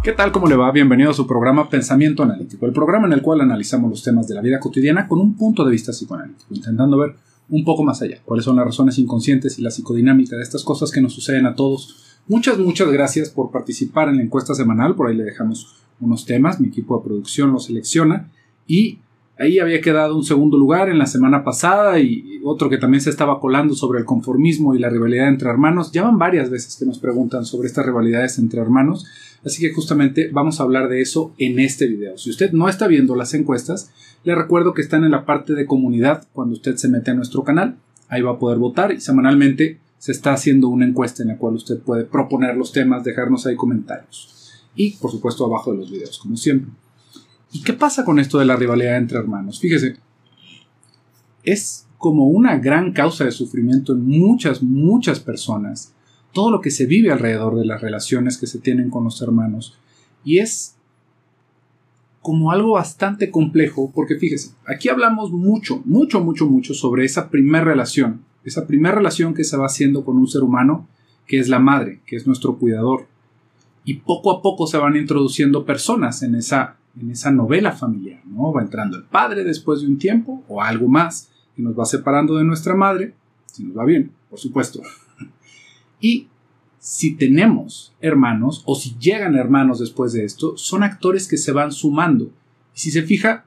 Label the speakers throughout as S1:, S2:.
S1: ¿Qué tal? ¿Cómo le va? Bienvenido a su programa Pensamiento Analítico, el programa en el cual analizamos los temas de la vida cotidiana con un punto de vista psicoanalítico, intentando ver un poco más allá, cuáles son las razones inconscientes y la psicodinámica de estas cosas que nos suceden a todos. Muchas gracias por participar en la encuesta semanal, por ahí le dejamos unos temas, mi equipo de producción los selecciona y ahí había quedado un segundo lugar en la semana pasada y otro que también se estaba colando sobre el conformismo y la rivalidad entre hermanos. Ya van varias veces que nos preguntan sobre estas rivalidades entre hermanos, así que justamente vamos a hablar de eso en este video. Si usted no está viendo las encuestas, le recuerdo que están en la parte de comunidad cuando usted se mete a nuestro canal. Ahí va a poder votar y semanalmente se está haciendo una encuesta en la cual usted puede proponer los temas, dejarnos ahí comentarios. Y por supuesto abajo de los videos, como siempre. ¿Y qué pasa con esto de la rivalidad entre hermanos? Fíjese, es como una gran causa de sufrimiento en muchas personas, todo lo que se vive alrededor de las relaciones que se tienen con los hermanos. Y es como algo bastante complejo, porque fíjese, aquí hablamos mucho sobre esa primera relación que se va haciendo con un ser humano, que es la madre, que es nuestro cuidador. Y poco a poco se van introduciendo personas en esa novela familiar, ¿no? Va entrando el padre después de un tiempo o algo más que nos va separando de nuestra madre, si nos va bien, por supuesto. Y si tenemos hermanos o si llegan hermanos después de esto, son actores que se van sumando. Y si se fija,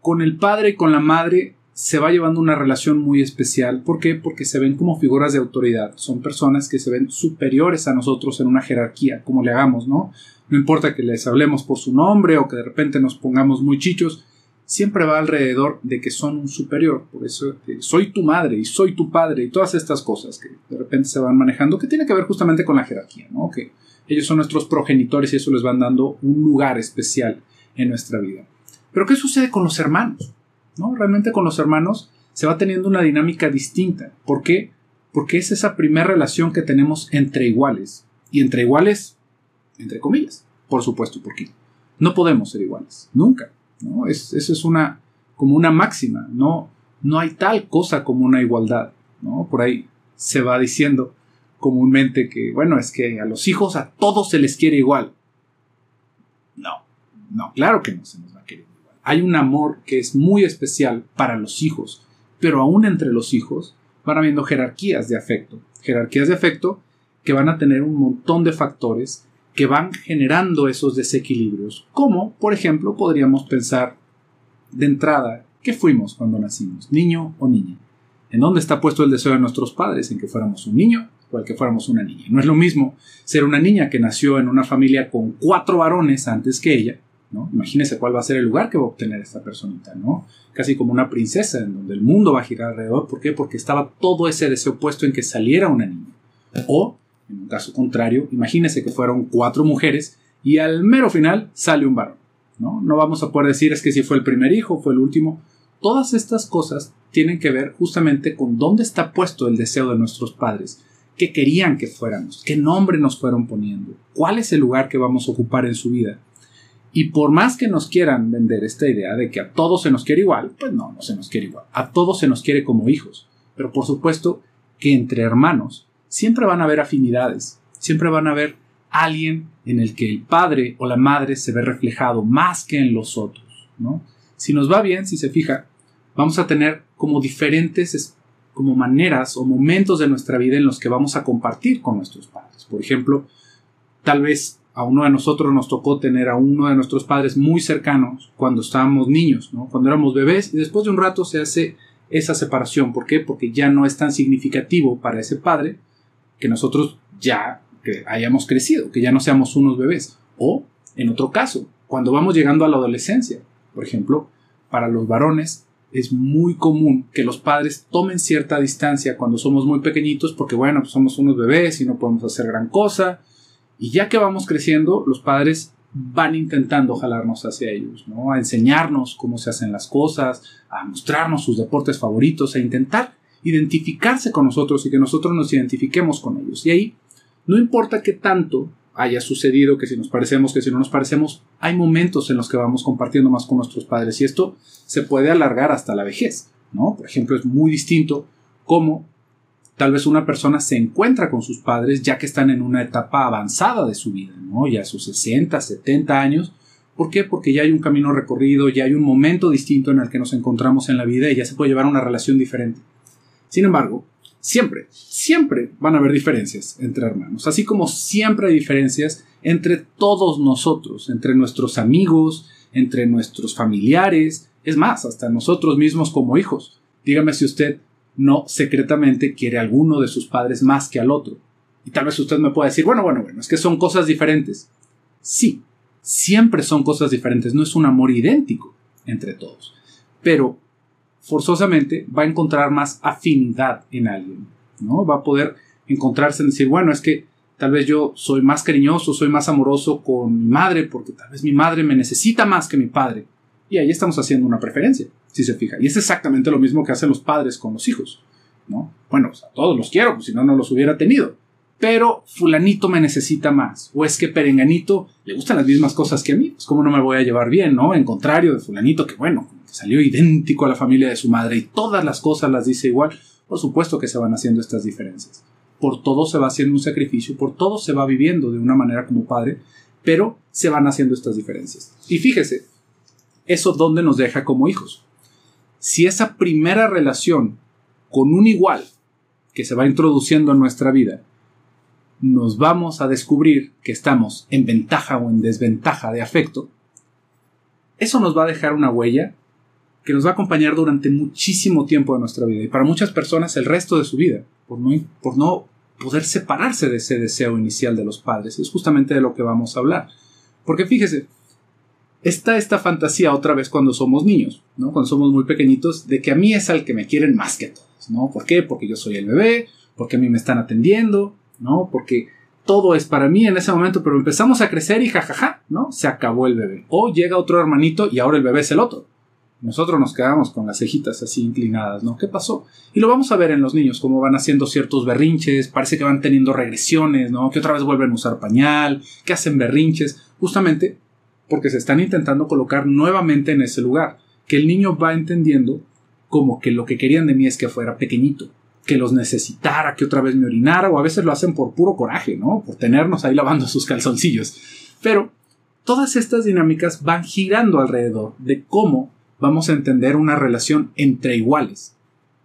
S1: con el padre y con la madre se va llevando una relación muy especial. ¿Por qué? Porque se ven como figuras de autoridad. Son personas que se ven superiores a nosotros en una jerarquía, como le hagamos, ¿no? No importa que les hablemos por su nombre o que de repente nos pongamos muy chichos, siempre va alrededor de que son un superior. Por eso soy tu madre y soy tu padre y todas estas cosas que de repente se van manejando, que tiene que ver justamente con la jerarquía, ¿no? Que ellos son nuestros progenitores y eso les van dando un lugar especial en nuestra vida. Pero ¿qué sucede con los hermanos? ¿No? Realmente con los hermanos se va teniendo una dinámica distinta. ¿Por qué? Porque es esa primera relación que tenemos entre iguales. Y entre iguales, entre comillas, por supuesto, porque no podemos ser iguales, nunca, ¿no? Eso es como una máxima, no hay tal cosa como una igualdad, ¿no? Por ahí se va diciendo comúnmente que, bueno, es que a los hijos a todos se les quiere igual. No, claro que no se nos va a querer igual. Hay un amor que es muy especial para los hijos, pero aún entre los hijos van habiendo jerarquías de afecto que van a tener un montón de factores que van generando esos desequilibrios, como, por ejemplo, podríamos pensar de entrada, ¿qué fuimos cuando nacimos? ¿Niño o niña? ¿En dónde está puesto el deseo de nuestros padres? ¿En que fuéramos un niño o en que fuéramos una niña? No es lo mismo ser una niña que nació en una familia con 4 varones antes que ella, ¿no? Imagínese cuál va a ser el lugar que va a obtener esta personita, ¿no? Casi como una princesa en donde el mundo va a girar alrededor. ¿Por qué? Porque estaba todo ese deseo puesto en que saliera una niña. O, en un caso contrario, imagínese que fueron 4 mujeres y al mero final sale un varón, ¿no? No vamos a poder decir es que si fue el primer hijo o fue el último. Todas estas cosas tienen que ver justamente con dónde está puesto el deseo de nuestros padres, qué querían que fuéramos, qué nombre nos fueron poniendo, cuál es el lugar que vamos a ocupar en su vida. Y por más que nos quieran vender esta idea de que a todos se nos quiere igual, pues no se nos quiere igual. A todos se nos quiere como hijos. Pero por supuesto que entre hermanos siempre van a haber afinidades, siempre van a haber alguien en el que el padre o la madre se ve reflejado más que en los otros, ¿no? Si nos va bien, si se fija, vamos a tener como diferentes como maneras o momentos de nuestra vida en los que vamos a compartir con nuestros padres. Por ejemplo, tal vez a uno de nosotros nos tocó tener a uno de nuestros padres muy cercanos cuando estábamos niños, ¿no? Cuando éramos bebés, y después de un rato se hace esa separación. ¿Por qué? Porque ya no es tan significativo para ese padre que nosotros ya que hayamos crecido, que ya no seamos unos bebés. O, en otro caso, cuando vamos llegando a la adolescencia, por ejemplo, para los varones es muy común que los padres tomen cierta distancia cuando somos muy pequeñitos porque, bueno, pues somos unos bebés y no podemos hacer gran cosa. Y ya que vamos creciendo, los padres van intentando jalarnos hacia ellos, ¿no? A enseñarnos cómo se hacen las cosas, a mostrarnos sus deportes favoritos, a intentar identificarse con nosotros y que nosotros nos identifiquemos con ellos. Y ahí, no importa qué tanto haya sucedido, que si nos parecemos, que si no nos parecemos, hay momentos en los que vamos compartiendo más con nuestros padres y esto se puede alargar hasta la vejez, ¿no? Por ejemplo, es muy distinto cómo Tal vez una persona se encuentra con sus padres ya que están en una etapa avanzada de su vida, ¿no? Ya a sus 60, 70 años. ¿Por qué? Porque ya hay un camino recorrido, ya hay un momento distinto en el que nos encontramos en la vida y ya se puede llevar una relación diferente. Sin embargo, siempre van a haber diferencias entre hermanos, así como siempre hay diferencias entre todos nosotros, entre nuestros amigos, entre nuestros familiares, es más, hasta nosotros mismos como hijos. Dígame si usted no secretamente quiere a alguno de sus padres más que al otro. Y tal vez usted me pueda decir, bueno, es que son cosas diferentes. Sí, siempre son cosas diferentes, no es un amor idéntico entre todos. Pero forzosamente va a encontrar más afinidad en alguien, ¿no? Va a poder encontrarse en decir, bueno, es que tal vez yo soy más cariñoso, soy más amoroso con mi madre porque tal vez mi madre me necesita más que mi padre. Y ahí estamos haciendo una preferencia, si se fija. Y es exactamente lo mismo que hacen los padres con los hijos, ¿no? Bueno, pues a todos los quiero, pues si no, no los hubiera tenido. Pero fulanito me necesita más. O es que perenganito le gustan las mismas cosas que a mí. Pues cómo no me voy a llevar bien, ¿no? En contrario de fulanito que, bueno, que salió idéntico a la familia de su madre y todas las cosas las dice igual. Por supuesto que se van haciendo estas diferencias. Por todo se va haciendo un sacrificio. Por todo se va viviendo de una manera como padre. Pero se van haciendo estas diferencias. Y fíjese, ¿eso dónde nos deja como hijos? Si esa primera relación con un igual que se va introduciendo en nuestra vida, nos vamos a descubrir que estamos en ventaja o en desventaja de afecto, eso nos va a dejar una huella que nos va a acompañar durante muchísimo tiempo de nuestra vida y para muchas personas el resto de su vida, por no poder separarse de ese deseo inicial de los padres. Es justamente de lo que vamos a hablar. Porque fíjese, está esta fantasía otra vez cuando somos niños, ¿no? Cuando somos muy pequeñitos, de que a mí es al que me quieren más que a todos, ¿no? ¿Por qué? Porque yo soy el bebé, porque a mí me están atendiendo, ¿no? Porque todo es para mí en ese momento, pero empezamos a crecer y jajaja, ¿no? Se acabó el bebé. O llega otro hermanito y ahora el bebé es el otro. Nosotros nos quedamos con las cejitas así inclinadas, ¿no? ¿Qué pasó? Y lo vamos a ver en los niños, cómo van haciendo ciertos berrinches, parece que van teniendo regresiones, ¿no? Que otra vez vuelven a usar pañal, que hacen berrinches, justamente porque se están intentando colocar nuevamente en ese lugar, que el niño va entendiendo como que lo que querían de mí es que fuera pequeñito, que los necesitara, que otra vez me orinara, o a veces lo hacen por puro coraje, ¿no? Por tenernos ahí lavando sus calzoncillos. Pero todas estas dinámicas van girando alrededor de cómo vamos a entender una relación entre iguales.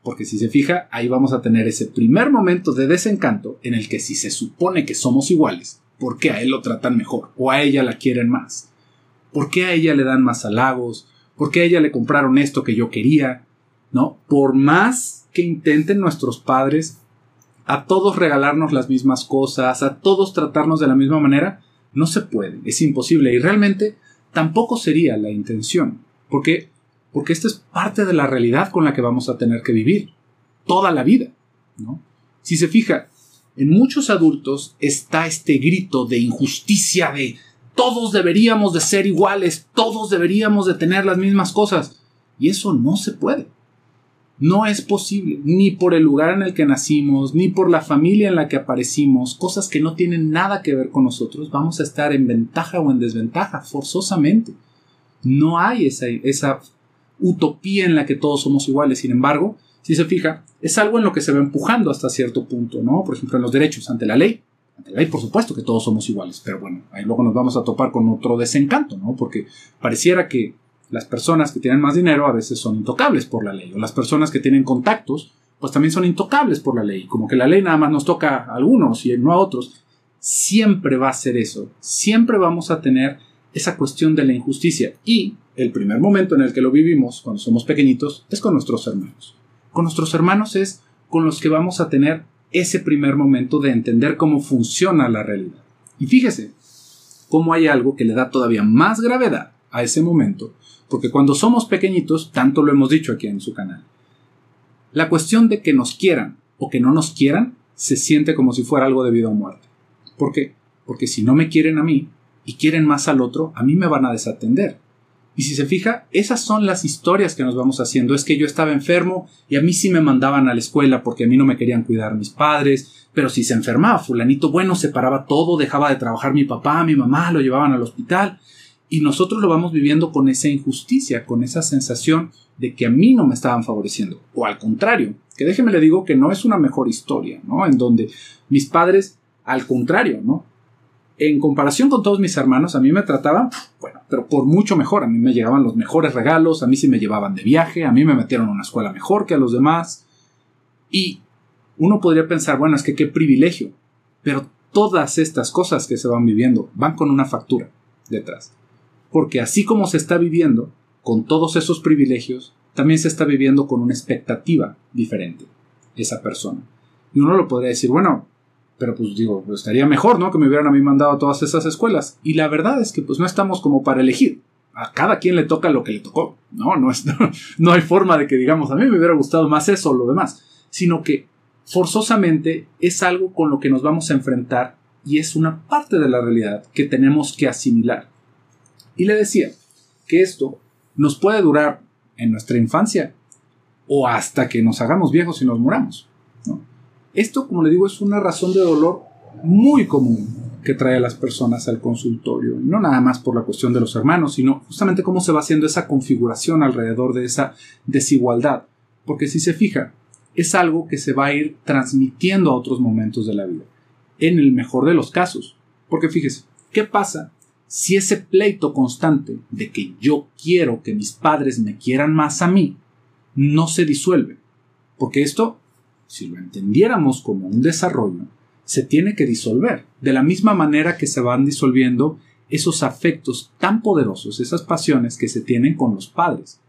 S1: Porque si se fija, ahí vamos a tener ese primer momento de desencanto en el que si se supone que somos iguales, ¿por qué a él lo tratan mejor? ¿O a ella la quieren más? ¿Por qué a ella le dan más halagos? ¿Por qué a ella le compraron esto que yo quería? ¿No? Por más que intenten nuestros padres a todos regalarnos las mismas cosas, a todos tratarnos de la misma manera, no se puede, es imposible y realmente tampoco sería la intención. Porque esta es parte de la realidad con la que vamos a tener que vivir toda la vida, ¿no? Si se fija, en muchos adultos está este grito de injusticia, de todos deberíamos de ser iguales, todos deberíamos de tener las mismas cosas. Y eso no se puede. No es posible, ni por el lugar en el que nacimos, ni por la familia en la que aparecimos, cosas que no tienen nada que ver con nosotros, vamos a estar en ventaja o en desventaja, forzosamente. No hay esa utopía en la que todos somos iguales. Sin embargo, si se fija, es algo en lo que se va empujando hasta cierto punto, ¿no? Por ejemplo, en los derechos ante la ley. Ante la ley, por supuesto que todos somos iguales, pero bueno, ahí luego nos vamos a topar con otro desencanto, ¿no? Porque pareciera que las personas que tienen más dinero a veces son intocables por la ley, o las personas que tienen contactos, pues también son intocables por la ley, como que la ley nada más nos toca a algunos y no a otros. Siempre va a ser eso, siempre vamos a tener esa cuestión de la injusticia y el primer momento en el que lo vivimos cuando somos pequeñitos es con nuestros hermanos. Con nuestros hermanos es con los que vamos a tener ese primer momento de entender cómo funciona la realidad. Y fíjese cómo hay algo que le da todavía más gravedad a ese momento, porque cuando somos pequeñitos, tanto lo hemos dicho aquí en su canal, la cuestión de que nos quieran o que no nos quieran se siente como si fuera algo de vida o muerte. ¿Por qué? Porque si no me quieren a mí y quieren más al otro, a mí me van a desatender. Y si se fija, esas son las historias que nos vamos haciendo. Es que yo estaba enfermo y a mí sí me mandaban a la escuela porque a mí no me querían cuidar mis padres. Pero si se enfermaba fulanito, bueno, se paraba todo, dejaba de trabajar mi papá, mi mamá, lo llevaban al hospital. Y nosotros lo vamos viviendo con esa injusticia, con esa sensación de que a mí no me estaban favoreciendo. O al contrario, que déjeme le digo que no es una mejor historia, ¿no? En donde mis padres, al contrario, ¿no? En comparación con todos mis hermanos, a mí me trataban, bueno, pero por mucho mejor. A mí me llegaban los mejores regalos, a mí sí me llevaban de viaje, a mí me metieron a una escuela mejor que a los demás. Y uno podría pensar, bueno, es que qué privilegio. Pero todas estas cosas que se van viviendo van con una factura detrás. Porque así como se está viviendo con todos esos privilegios, también se está viviendo con una expectativa diferente esa persona. Y uno lo podría decir, bueno, pero pues digo, pues estaría mejor, ¿no? Que me hubieran a mí mandado a todas esas escuelas. Y la verdad es que pues no estamos como para elegir. A cada quien le toca lo que le tocó. No hay forma de que digamos, a mí me hubiera gustado más eso o lo demás. Sino que forzosamente es algo con lo que nos vamos a enfrentar y es una parte de la realidad que tenemos que asimilar. Y le decía que esto nos puede durar en nuestra infancia o hasta que nos hagamos viejos y nos muramos, ¿no? Esto, como le digo, es una razón de dolor muy común que trae a las personas al consultorio. No nada más por la cuestión de los hermanos, sino justamente cómo se va haciendo esa configuración alrededor de esa desigualdad. Porque si se fija, es algo que se va a ir transmitiendo a otros momentos de la vida. En el mejor de los casos. Porque fíjese, ¿qué pasa si ese pleito constante de que yo quiero que mis padres me quieran más a mí no se disuelve? Porque esto, si lo entendiéramos como un desarrollo, se tiene que disolver. De la misma manera que se van disolviendo esos afectos tan poderosos, esas pasiones que se tienen con los padres.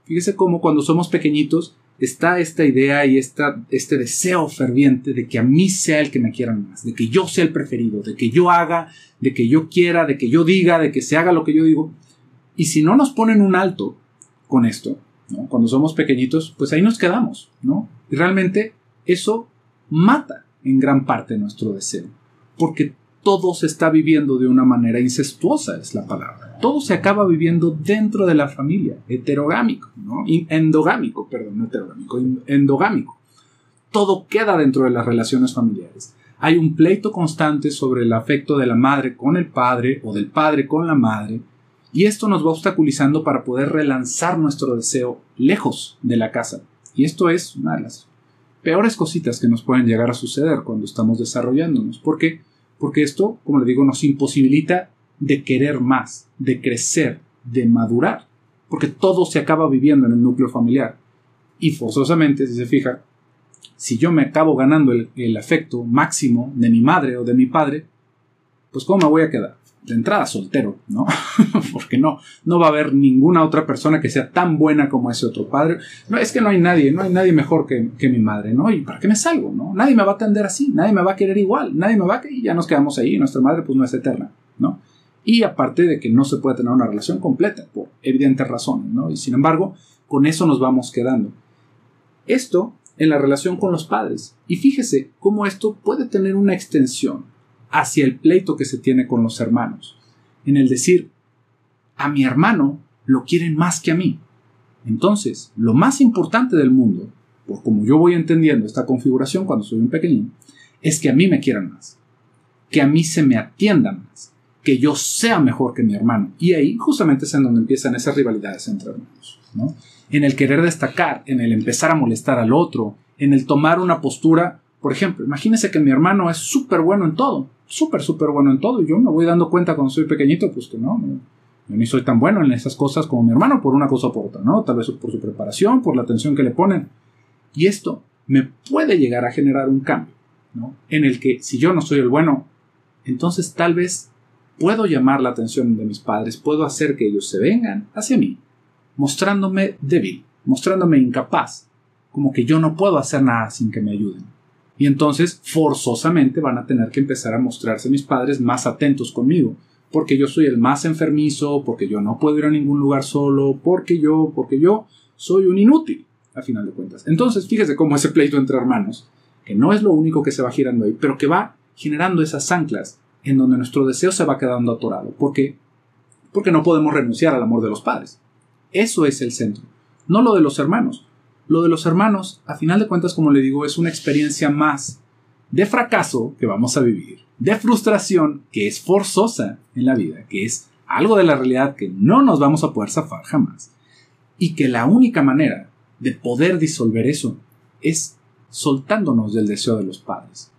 S1: Fíjese cómo cuando somos pequeñitos está esta idea y este deseo ferviente de que a mí sea el que me quieran más, de que yo sea el preferido, de que yo haga, de que yo quiera, de que yo diga, de que se haga lo que yo digo. Y si no nos ponen un alto con esto, ¿no? Cuando somos pequeñitos, pues ahí nos quedamos, ¿no? Y realmente eso mata en gran parte nuestro deseo, porque todo se está viviendo de una manera incestuosa, es la palabra. Todo se acaba viviendo dentro de la familia, heterogámico, ¿no? Endogámico, perdón, no heterogámico, endogámico. Todo queda dentro de las relaciones familiares. Hay un pleito constante sobre el afecto de la madre con el padre o del padre con la madre, y esto nos va obstaculizando para poder relanzar nuestro deseo lejos de la casa. Y esto es una de las peores cositas que nos pueden llegar a suceder cuando estamos desarrollándonos. ¿Por qué? Porque esto, como le digo, nos imposibilita de querer más, de crecer, de madurar. Porque todo se acaba viviendo en el núcleo familiar. Y forzosamente, si se fija, si yo me acabo ganando el afecto máximo de mi madre o de mi padre, pues ¿cómo me voy a quedar? De entrada soltero, ¿no? Porque no va a haber ninguna otra persona que sea tan buena como ese otro padre. No, es que no hay nadie mejor que mi madre, ¿no? ¿Y para qué me salgo, no? Nadie me va a atender así, nadie me va a querer igual, nadie me va a querer, y ya nos quedamos ahí, y nuestra madre pues no es eterna, ¿no? Y aparte de que no se puede tener una relación completa, por evidentes razones, ¿no? Y sin embargo, con eso nos vamos quedando. Esto en la relación con los padres. Y fíjese cómo esto puede tener una extensión hacia el pleito que se tiene con los hermanos. En el decir, a mi hermano lo quieren más que a mí. Entonces, lo más importante del mundo, por como yo voy entendiendo esta configuración cuando soy un pequeñín, es que a mí me quieran más, que a mí se me atienda más, que yo sea mejor que mi hermano. Y ahí justamente es en donde empiezan esas rivalidades entre hermanos, ¿no? En el querer destacar, en el empezar a molestar al otro, en el tomar una postura. Por ejemplo, imagínese que mi hermano es súper bueno en todo, súper bueno en todo, y yo me voy dando cuenta cuando soy pequeñito, pues que no, yo ni soy tan bueno en esas cosas como mi hermano, por una cosa o por otra, ¿no? Tal vez por su preparación, por la atención que le ponen. Y esto me puede llegar a generar un cambio, ¿no? En el que si yo no soy el bueno, entonces tal vez puedo llamar la atención de mis padres, puedo hacer que ellos se vengan hacia mí, mostrándome débil, mostrándome incapaz, como que yo no puedo hacer nada sin que me ayuden. Y entonces forzosamente van a tener que empezar a mostrarse mis padres más atentos conmigo, porque yo soy el más enfermizo, porque yo no puedo ir a ningún lugar solo, porque yo soy un inútil, a final de cuentas. Entonces fíjese cómo ese pleito entre hermanos, que no es lo único que se va girando ahí, pero que va generando esas anclas en donde nuestro deseo se va quedando atorado. ¿Por qué? Porque no podemos renunciar al amor de los padres. Eso es el centro, no lo de los hermanos. Lo de los hermanos, a final de cuentas, como le digo, es una experiencia más de fracaso que vamos a vivir, de frustración que es forzosa en la vida, que es algo de la realidad que no nos vamos a poder zafar jamás, y que la única manera de poder disolver eso es soltándonos del deseo de los padres.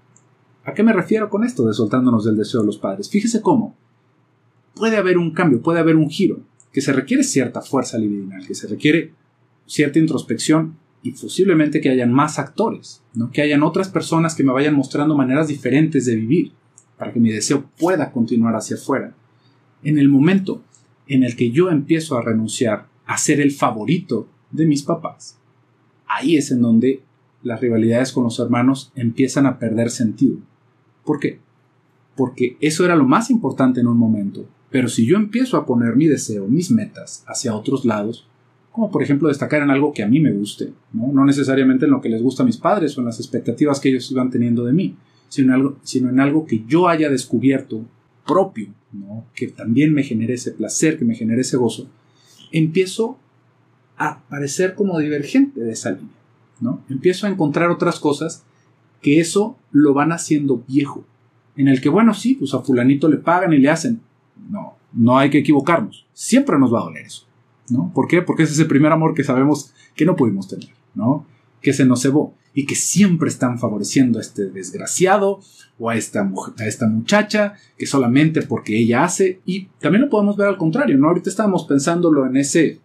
S1: ¿A qué me refiero con esto de soltándonos del deseo de los padres? Fíjese cómo puede haber un cambio, puede haber un giro, que se requiere cierta fuerza libidinal, que se requiere cierta introspección y posiblemente que hayan más actores, ¿no? Que hayan otras personas que me vayan mostrando maneras diferentes de vivir para que mi deseo pueda continuar hacia afuera. En el momento en el que yo empiezo a renunciar a ser el favorito de mis papás, ahí es en donde las rivalidades con los hermanos empiezan a perder sentido. ¿Por qué? Porque eso era lo más importante en un momento, pero si yo empiezo a poner mi deseo, mis metas hacia otros lados, como por ejemplo destacar en algo que a mí me guste, no necesariamente en lo que les gusta a mis padres o en las expectativas que ellos iban teniendo de mí, sino en algo que yo haya descubierto propio, ¿no? Que también me genere ese placer, que me genere ese gozo, empiezo a parecer como divergente de esa línea, ¿no? Empiezo a encontrar otras cosas que eso lo van haciendo viejo, en el que, bueno, sí, pues a fulanito le pagan y le hacen. No hay que equivocarnos, siempre nos va a doler eso, ¿no? ¿Por qué? Porque ese es el primer amor que sabemos que no pudimos tener, ¿no? Que se nos cebó y que siempre están favoreciendo a este desgraciado o a esta muchacha que solamente porque ella hace. Y también lo podemos ver al contrario, ¿no? Ahorita estábamos pensándolo en ese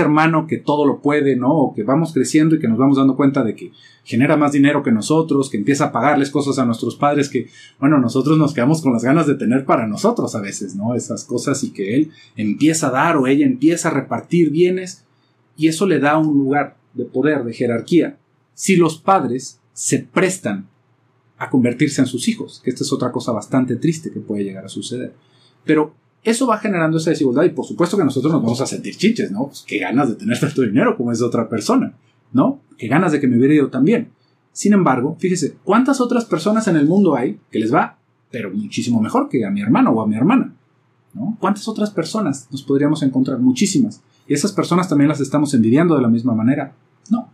S1: hermano que todo lo puede, ¿no? O que vamos creciendo y que nos vamos dando cuenta de que genera más dinero que nosotros, que empieza a pagarles cosas a nuestros padres que, bueno, nosotros nos quedamos con las ganas de tener para nosotros a veces, ¿no? Esas cosas, y que él empieza a dar o ella empieza a repartir bienes, y eso le da un lugar de poder, de jerarquía, si los padres se prestan a convertirse en sus hijos, que esta es otra cosa bastante triste que puede llegar a suceder. Pero eso va generando esa desigualdad, y por supuesto que nosotros nos vamos a sentir chinches, ¿no? Pues qué ganas de tener tanto dinero como esa otra persona, ¿no? Qué ganas de que me hubiera ido también. Sin embargo, fíjese, ¿cuántas otras personas en el mundo hay que les va, pero muchísimo mejor que a mi hermano o a mi hermana, ¿no? ¿Cuántas otras personas nos podríamos encontrar? Muchísimas. ¿Y esas personas también las estamos envidiando de la misma manera? No.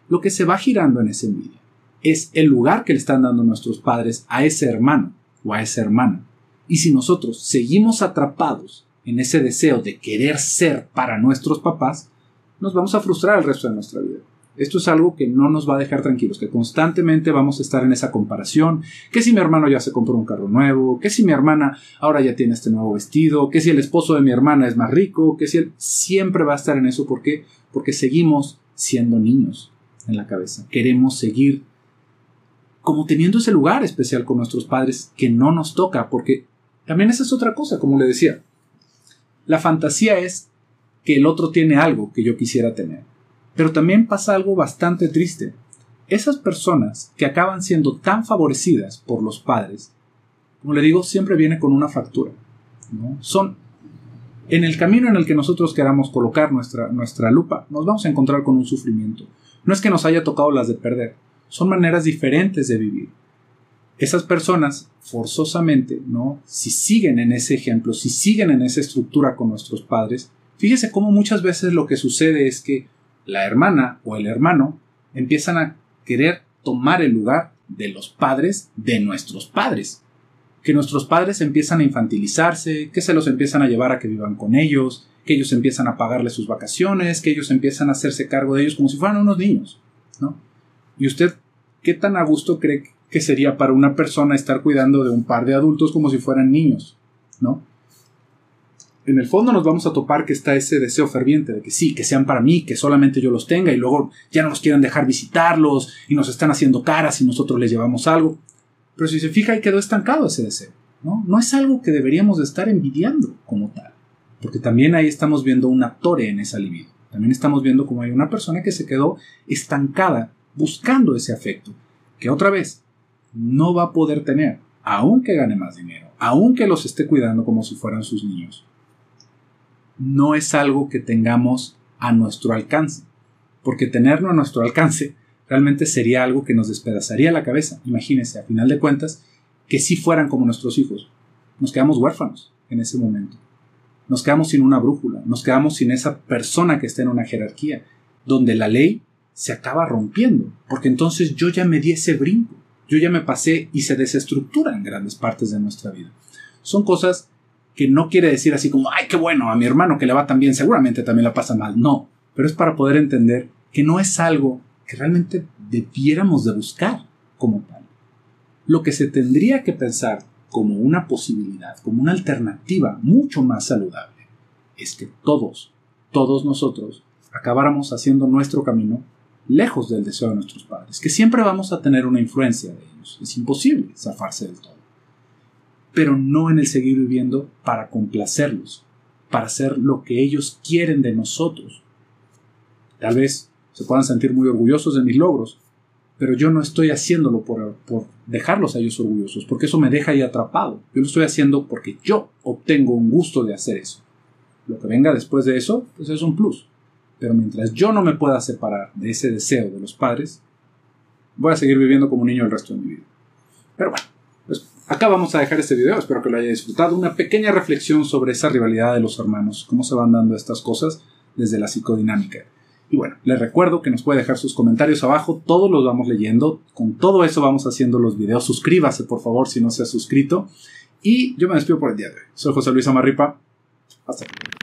S1: Lo que se va girando en esa envidia es el lugar que le están dando nuestros padres a ese hermano o a esa hermana. Y si nosotros seguimos atrapados en ese deseo de querer ser para nuestros papás, nos vamos a frustrar el resto de nuestra vida. Esto es algo que no nos va a dejar tranquilos, que constantemente vamos a estar en esa comparación, que si mi hermano ya se compró un carro nuevo, que si mi hermana ahora ya tiene este nuevo vestido, que si el esposo de mi hermana es más rico, que si él siempre va a estar en eso. ¿Por qué? Porque seguimos siendo niños en la cabeza. Queremos seguir como teniendo ese lugar especial con nuestros padres que no nos toca, porque también esa es otra cosa, como le decía. La fantasía es que el otro tiene algo que yo quisiera tener. Pero también pasa algo bastante triste. Esas personas que acaban siendo tan favorecidas por los padres, como le digo, siempre viene con una factura, ¿no? Son, en el camino en el que nosotros queramos colocar nuestra lupa, nos vamos a encontrar con un sufrimiento. No es que nos haya tocado las de perder, son maneras diferentes de vivir. Esas personas, forzosamente, ¿no? Si siguen en ese ejemplo, si siguen en esa estructura con nuestros padres, fíjese cómo muchas veces lo que sucede es que la hermana o el hermano empiezan a querer tomar el lugar de los padres de nuestros padres. Que nuestros padres empiezan a infantilizarse, que se los empiezan a llevar a que vivan con ellos, que ellos empiezan a pagarles sus vacaciones, que ellos empiezan a hacerse cargo de ellos como si fueran unos niños, ¿no? ¿Y usted qué tan a gusto cree que sería para una persona estar cuidando de un par de adultos como si fueran niños, ¿no? En el fondo nos vamos a topar que está ese deseo ferviente de que sí, que sean para mí, que solamente yo los tenga, y luego ya no nos quieren dejar visitarlos y nos están haciendo caras y nosotros les llevamos algo. Pero si se fija, ahí quedó estancado ese deseo, ¿no? No es algo que deberíamos de estar envidiando como tal, porque también ahí estamos viendo un actor en esa libido. También estamos viendo como hay una persona que se quedó estancada buscando ese afecto, que otra vez no va a poder tener, aunque gane más dinero, aunque los esté cuidando como si fueran sus niños. No es algo que tengamos a nuestro alcance, porque tenerlo a nuestro alcance realmente sería algo que nos despedazaría la cabeza. Imagínense, a final de cuentas, que si fueran como nuestros hijos. Nos quedamos huérfanos en ese momento. Nos quedamos sin una brújula, nos quedamos sin esa persona que está en una jerarquía, donde la ley se acaba rompiendo, porque entonces yo ya me di ese brinco, yo ya me pasé y se desestructura en grandes partes de nuestra vida. Son cosas que no quiere decir así como, ay, qué bueno, a mi hermano que le va tan bien, seguramente también la pasa mal. No, pero es para poder entender que no es algo que realmente debiéramos de buscar como tal. Lo que se tendría que pensar como una posibilidad, como una alternativa mucho más saludable, es que todos nosotros acabáramos haciendo nuestro camino lejos del deseo de nuestros padres, que siempre vamos a tener una influencia de ellos. Es imposible zafarse del todo. Pero no en el seguir viviendo para complacerlos, para hacer lo que ellos quieren de nosotros. Tal vez se puedan sentir muy orgullosos de mis logros, pero yo no estoy haciéndolo por dejarlos a ellos orgullosos, porque eso me deja ahí atrapado. Yo lo estoy haciendo porque yo obtengo un gusto de hacer eso. Lo que venga después de eso, pues es un plus. Pero mientras yo no me pueda separar de ese deseo de los padres, voy a seguir viviendo como un niño el resto de mi vida. Pero bueno, pues acá vamos a dejar este video. Espero que lo haya disfrutado. Una pequeña reflexión sobre esa rivalidad de los hermanos, cómo se van dando estas cosas desde la psicodinámica. Y bueno, les recuerdo que nos puede dejar sus comentarios abajo, todos los vamos leyendo. Con todo eso vamos haciendo los videos. Suscríbase, por favor, si no se ha suscrito. Y yo me despido por el día de hoy. Soy José Luis Amarripa. Hasta luego.